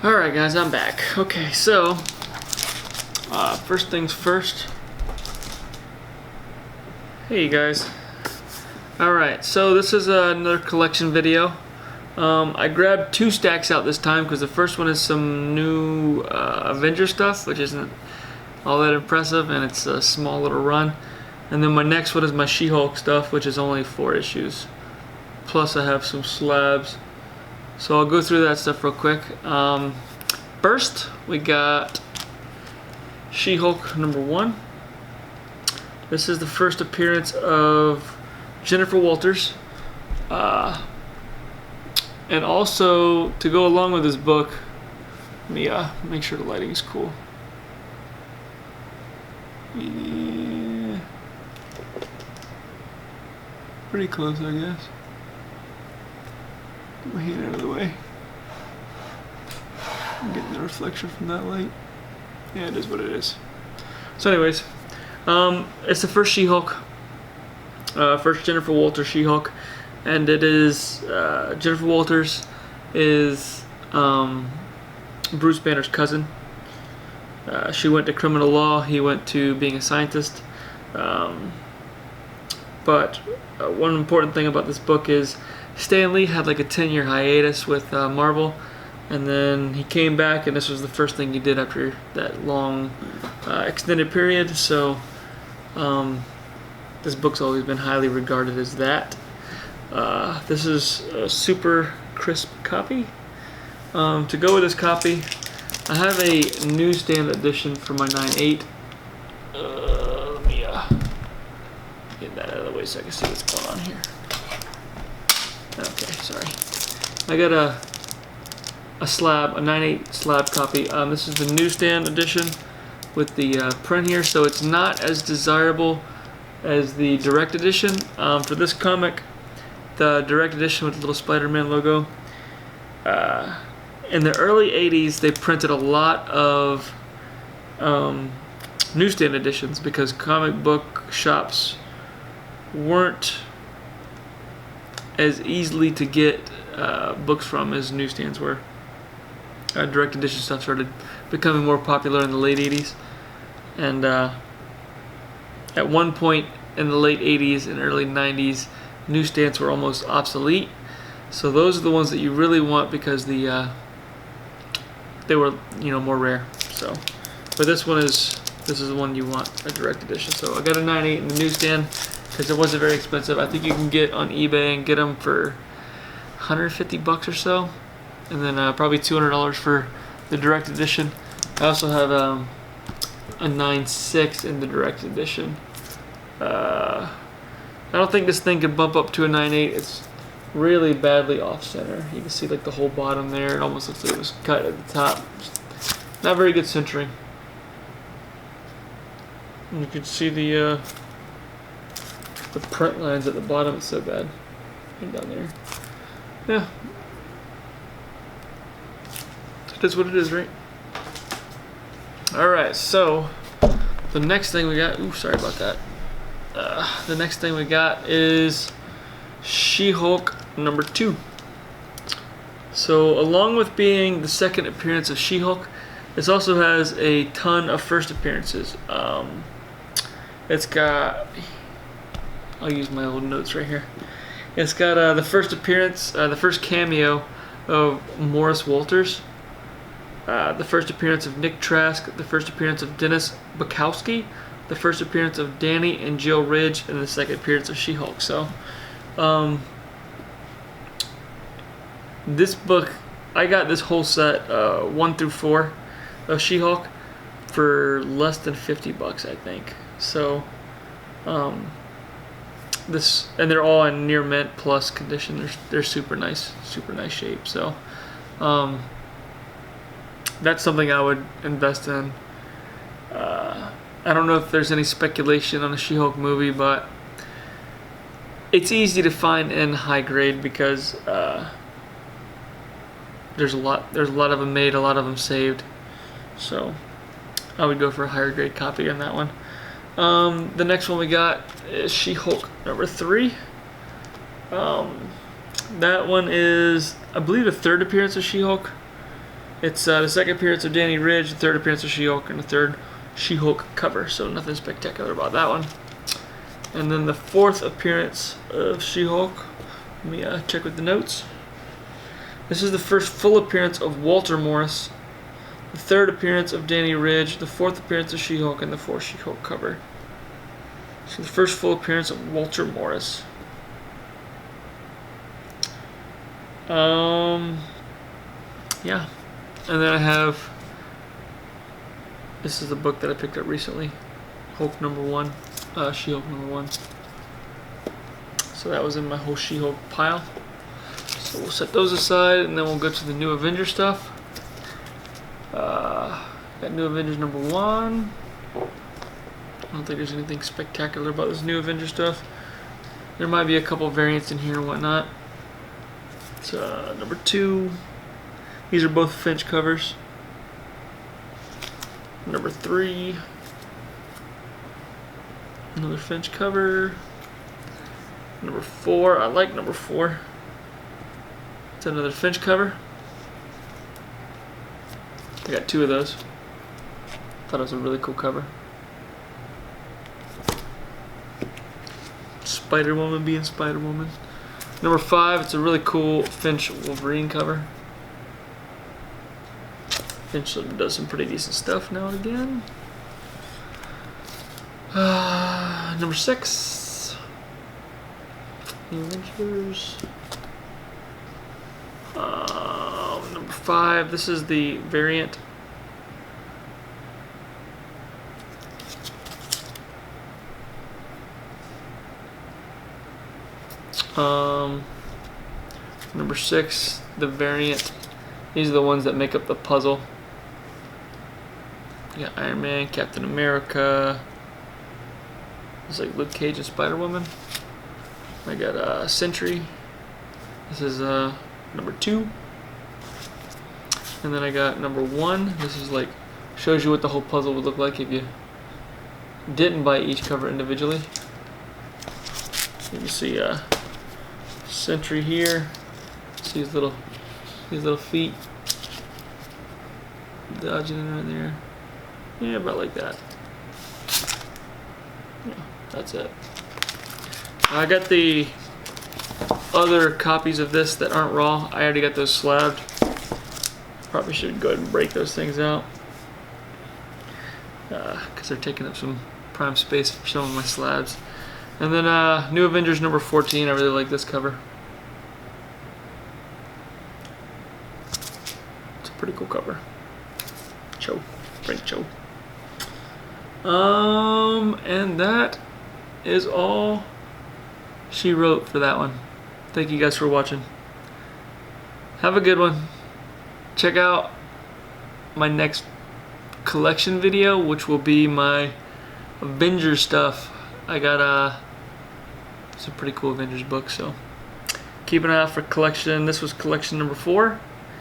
Alright guys, I'm back. Okay, so first things first. Hey you guys. Alright, so this is another collection video. I grabbed 2 stacks out this time because the first one is some new Avengers stuff, which isn't all that impressive, and it's a small little run. And then my next one is my She-Hulk stuff, which is only 4 issues. Plus I have some slabs. So I'll go through that stuff real quick. First, we got She-Hulk #1. This is the first appearance of Jennifer Walters. And also, to go along with this book, let me make sure the lighting is cool. Yeah. Pretty close, I guess. Get my hand out of the way. I'm getting the reflection from that light. Yeah, it is what it is. So anyways, it's the first She-Hulk. First Jennifer Walters She-Hulk. And it is, Jennifer Walters is Bruce Banner's cousin. She went to criminal law, he went to being a scientist. But one important thing about this book is Stan Lee had like a 10-year hiatus with Marvel, and then he came back, and this was the first thing he did after that long extended period. So this book's always been highly regarded as that. This is a super crisp copy. To go with this copy, I have a newsstand edition for my 9/8. Let me get that out of the way so I can see what's going on here. Okay, sorry. I got a slab, a 9/8 slab copy. This is the newsstand edition with the print here, so it's not as desirable as the direct edition. For this comic, the direct edition with the little Spider-Man logo, in the early 80s they printed a lot of newsstand editions because comic book shops weren't as easily to get books from as newsstands were. Direct edition stuff started becoming more popular in the late 80s, and at one point in the late 80s and early 90s, newsstands were almost obsolete. So those are the ones that you really want because they were, you know, more rare. So, but this is the one you want, a direct edition. So I got a 9/8 in the newsstand because it wasn't very expensive. I think you can get on eBay and get them for $150 or so, and then probably $200 for the direct edition. I also have a 9/6 in the direct edition. I don't think this thing could bump up to a 9/8. It's really badly off center. You can see like the whole bottom there. It almost looks like it was cut at the top. Not very good centering. And you can see the print lines at the bottom. It's so bad. And down there. Yeah. It is what it is, right? Alright, so the next thing we got... Ooh, sorry about that. The next thing we got is She-Hulk #2. So along with being the second appearance of She-Hulk, this also has a ton of first appearances. It's got... I'll use my old notes right here. It's got the first appearance, the first cameo of Morris Walters, the first appearance of Nick Trask, the first appearance of Dennis Bukowski, the first appearance of Danny and Jill Ridge, and the second appearance of She-Hulk. So, this book, I got this whole set, 1 through 4 of She-Hulk, for less than $50, I think. So, this, and they're all in near mint plus condition. They're super nice shape. So, that's something I would invest in. I don't know if there's any speculation on a She-Hulk movie, but it's easy to find in high grade because there's a lot of them made, a lot of them saved. So I would go for a higher grade copy on that one. The next one we got is She-Hulk #3. That one is, I believe, the third appearance of She-Hulk. It's the second appearance of Danny Ridge, the third appearance of She-Hulk, and the third She-Hulk cover. So nothing spectacular about that one. And then the fourth appearance of She-Hulk. Let me check with the notes. This is the first full appearance of Walter Morris, the third appearance of Danny Ridge, the fourth appearance of She-Hulk, and the fourth She-Hulk cover. So the first full appearance of Walter Morris. Yeah. And then I have, this is the book that I picked up recently, Hulk number 1, She-Hulk number 1. So that was in my whole She-Hulk pile. So we'll set those aside, and then we'll go to the new Avengers stuff. Got new Avengers number 1. I don't think there's anything spectacular about this new Avengers stuff. There might be a couple variants in here and whatnot. It's number 2. These are both Finch covers. Number 3. Another Finch cover. Number 4. I like number 4. It's another Finch cover. I got 2 of those. Thought it was a really cool cover. Spider-Woman being Spider-Woman. Number 5, it's a really cool Finch Wolverine cover. Finch does some pretty decent stuff now and again. Number 6, New Avengers. Number 5, this is the variant. Number 6, the variant. These are the ones that make up the puzzle. You got Iron Man, Captain America. It's like Luke Cage and Spider-Woman. I got Sentry. This is number 2. And then I got number 1. This is like, shows you what the whole puzzle would look like if you didn't buy each cover individually. You can see Sentry here. See his little feet dodging in right there. Yeah, about like that. Yeah, that's it. I got the other copies of this that aren't raw. I already got those slabbed. Probably should go ahead and break those things out because they're taking up some prime space for some of my slabs. And then New Avengers number 14. I really like this cover. It's a pretty cool cover. Cho, Frank Cho. And that is all she wrote for that one. Thank you guys for watching. Have a good one. Check out my next collection video, which will be my Avengers stuff. I got some pretty cool Avengers books, so keep an eye out for collection. This was collection number 4.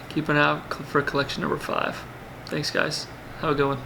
Keep an eye out for collection number 5. Thanks, guys. Have a good one.